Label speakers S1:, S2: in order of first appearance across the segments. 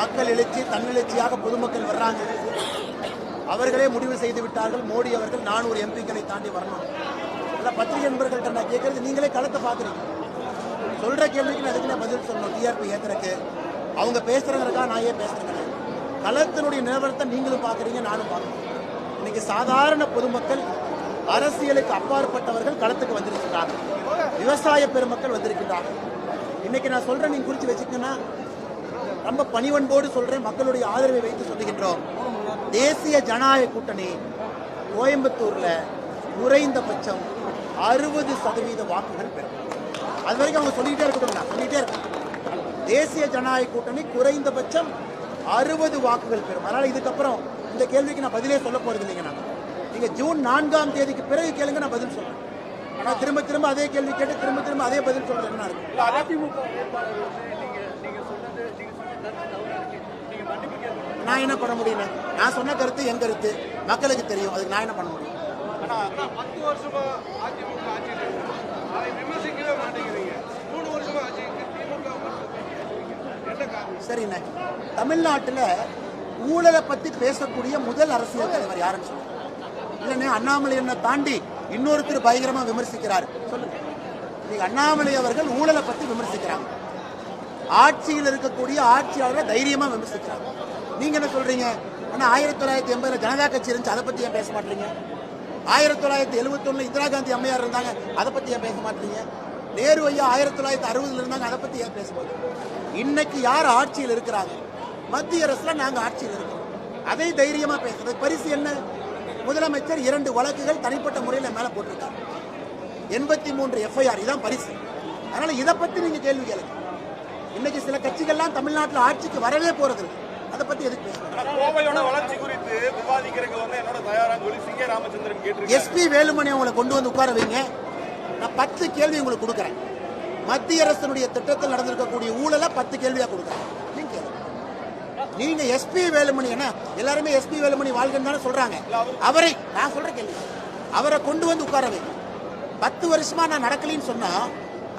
S1: மக்கள் எழுச்சி தன்னெழுச்சியாக பொதுமக்கள் வர்றாங்க. அவர்களே முடிவு செய்து விட்டார்கள், மோடி அவர்கள் 400 எம்பிக்களை தாண்டி வரணும். பத்திரிகை நண்பர்கள்ட்ட நான் கேட்கறது, நீங்களே களத்தை பார்க்குறீங்க. சொல்ற கேள்விக்கு அதுக்கு நான் பதில் சொல்லணும். டிஆர்பி ஏத்துறக்கு அவங்க பேசுறதுக்கா நான் ஏன் பேசுறேன்? களத்தினுடைய நிலவரத்தை நீங்களும் பார்க்குறீங்க, நானும் பார்க்குறேன். இன்னைக்கு சாதாரண பொதுமக்கள், அரசியலுக்கு அப்பாற்பட்டவர்கள் களத்துக்கு வந்திருக்கிறார்கள். விவசாய பெருமக்கள் வந்திருக்கிறார்கள். இன்னைக்கு நான் சொல்றேன், நீங்க குறித்து வச்சுக்கன்னா ரொம்ப பணிவன்போடு சொல்றேன், மக்களுடைய ஆதரவை வைத்து சொல்லுகின்றோம். தேசிய ஜனநாயக கூட்டணி கோயம்புத்தூர்ல குறைந்தபட்சம் 60% வாக்குகள் பெறும். அது வரைக்கும் அவங்க சொல்லிக்கிட்டே இருக்கட்டும், நான் சொல்லிட்டே இருக்கேன். தேசிய ஜனநாயக கூட்டணி குறைந்தபட்சம் 60 வாக்குகள் பெறும். அதனால இதுக்கப்புறம் இந்த கேள்விக்கு நான் பதிலே சொல்ல போறது இல்லைங்க. நீங்க ஜூன் 4ஆம் தேதிக்கு பிறகு கேளுங்க, நான் பதில் சொல்றேன். ஆனா திரும்ப திரும்ப அதே கேள்வி கேட்டு திரும்ப திரும்ப அதே பதில் சொல்றது என்ன இருக்கு? நான் என்ன பண்ண முடியும்? நான் சொன்ன கருத்து என் கருத்து, மக்களுக்கு தெரியும். அதுக்கு நான் என்ன பண்ண முடியும்?
S2: 10 வருஷமா அதிமுக ஆட்சியில் அதை விமர்சிக்கவே மாட்டேங்கிறீங்க. 3 வருஷமா
S1: சரிண்ணே, தமிழ்நாட்டில் ஊழலை பத்தி பேசக்கூடிய முதல் அரசியல் தலைவர் யாருன்னு சொல்லுங்க. இல்லைண்ணே, அண்ணாமலை என்ன தாண்டி இன்னொருத்தர் பயங்கரமா விமர்சிக்கிறார் சொல்லுங்க. நீங்க அண்ணாமலை அவர்கள் ஊழலை பத்தி விமர்சிக்கிறாங்க, ஆட்சியில் இருக்கக்கூடிய ஆட்சியாளரை தைரியமா விமர்சிக்கிறாங்க. நீங்க என்ன சொல்றீங்க? ஆனா 1980 ஜனதா கட்சி இருந்துச்சு, அதை பத்தி ஏன் பேச மாட்டீங்க? 1971 இந்திரா காந்தி அம்மையார் இருந்தாங்க, அதை பத்தி ஏன் பேச மாட்டீங்க? நேரு ஐயா 1960 இருந்தாங்க, அதை பத்தி ஏன் பேச மாட்டீங்க? இன்னைக்கு யார் ஆட்சியில் இருக்கிறாங்க? மத்திய அரசுல நாங்க ஆட்சியில் இருக்கோம், அதை தைரியமா பேசுறது. பரிசு என்ன? முதலமைச்சர் 2 வழக்குகள் தனிப்பட்ட முறையில் மேல போட்டிருக்காங்க, 83 FIR, இதான் பரிசு. அதனால இதை பத்தி நீங்க கேள்வி கேளுங்க. இன்னைக்கு சில கட்சிகள்லாம் தமிழ்நாட்டில் ஆட்சிக்கு வரவே போறது, அதை பத்தி எதுக்கு
S2: கோவையோட வளர்ச்சி குறித்து விவாதிக்கிறதுக்கு வந்து என்னோட தயாராக சொல்லி சிங்கே ராமச்சந்திரன் கேட்டிருக்காரு.
S1: SP வேலுமணி உங்களை கொண்டு வந்து உட்கார வைங்க, நான் 10 கேள்வி உங்களுக்கு கொடுக்குறேன். மத்திய அரசினுடைய திட்டத்தில் நடந்திருக்கக்கூடிய ஊழலை 10 கேள்வியா கொடுக்குறேன். நீங்க SP வேலுமணி, என்ன எல்லாருமே SP வேலுமணி வாழ்க்கைன்னு தானே சொல்றாங்க. அவரை நான் சொல்ற கேள்வி, அவரை கொண்டு வந்து உட்கார வைங்க. 10 வருஷமா நான் நடக்கலின்னு சொன்னா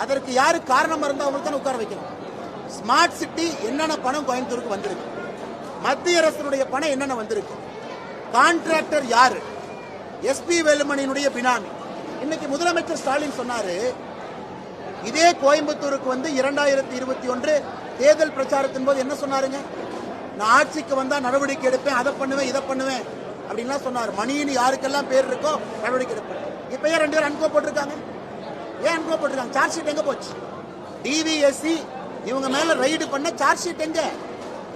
S1: அதற்கு யாரு காரணமா இருந்தா அவங்களுக்கு தானே உட்கார வைக்கணும். ஸ்மார்ட் சிட்டி என்னென்ன பணம் கோயம்புத்தூருக்கு வந்திருக்கு, மத்திய அரசினுடைய பணம் என்னென்ன வந்திருக்கு, கான்ட்ராக்டர் யாரு, SP வேலுமணியினுடைய பினாமி. இன்னைக்கு முதலமைச்சர் ஸ்டாலின் சொன்னாரு, இதே கோயம்புத்தூருக்கு வந்து 2021 தேர்தல் பிரச்சாரத்தின் போது என்ன சொன்னாருங்க? நான் ஆட்சிக்கு வந்தா நடவடிக்கை எடுப்பேன், அதை பண்ணுவேன், இதை பண்ணுவேன் அப்படின்லாம் சொன்னார். மணின்னு யாருக்கெல்லாம் பேர் இருக்கோ நடவடிக்கை எடுப்பேன். இப்ப ஏன் 2 பேர் அன்கோ போட்டிருக்காங்க? ஏன் அன்கோ போட்டிருக்காங்க? சார்ஜ் ஷீட் எங்க போச்சு? DVSC இவங்க மேல ரைடு பண்ண சார்ஜ் ஷீட் எங்க?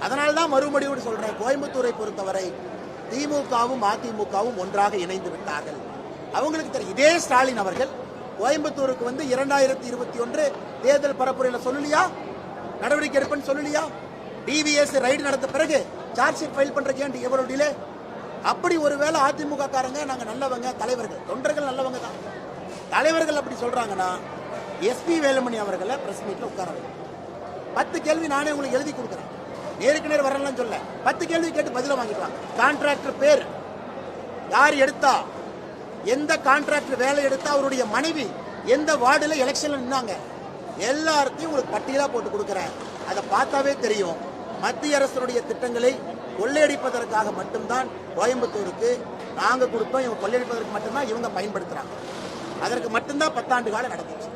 S1: அதனால்தான் மறுபடியும் சொல்றேன், கோயம்புத்தூரை பொறுத்தவரை திமுகவும் அதிமுகவும் ஒன்றாக இணைந்து விட்டார்கள். அவங்களுக்கு தெரியும். இதே ஸ்டாலின் அவர்கள் கோயம்புத்தூருக்கு வந்து 2021 தேர்தல் பரப்புரையில் சொல்லலையா நடவடிக்கை எடுப்பேன்னு சொல்லலையா? DVSC ரைடு நடந்த பிறகு சார்ஜ் ஷீட் ஃபைல் பண்றதுக்கு ஏன் எவ்வளவு டிலே? அப்படி ஒருவேளை அதிமுக காரங்க நாங்க நல்லவங்க, தலைவர்கள் தொண்டர்கள் நல்லவங்க தான், தலைவர்கள் அப்படி சொல்றாங்கன்னா SP வேலுமணி அவர்களை பிரஸ் மீட்ல உட்கார வைங்க. 10 கேள்வி நானே உங்களுக்கு எழுதி கொடுக்குறேன், நேருக்கு நேர் வரலாம் சொல்ல. 10 கேள்வி கேட்டு பதில வாங்கிக்கலாம். கான்ட்ராக்டர் பேர் யார் எடுத்தா, எந்த கான்ட்ராக்டர் வேலை எடுத்தா, அவருடைய மனைவி எந்த வார்டுல எலெக்ஷன்ல நின்னாங்க, எல்லாத்தையும் உங்களுக்கு பட்டியலா போட்டு கொடுக்குறேன். அதை பார்த்தாவே தெரியும், மத்திய அரசுடைய திட்டங்களை கொள்ளையடிப்பதற்காக மட்டும்தான் கோயம்புத்தூருக்கு நாங்க கொடுத்தோம், இவங்க கொள்ளையடிப்பதற்கு மட்டும்தான் இவங்க பயன்படுத்துறாங்க. அதற்கு மட்டும்தான் 10 ஆண்டு காலம் நடந்துச்சு.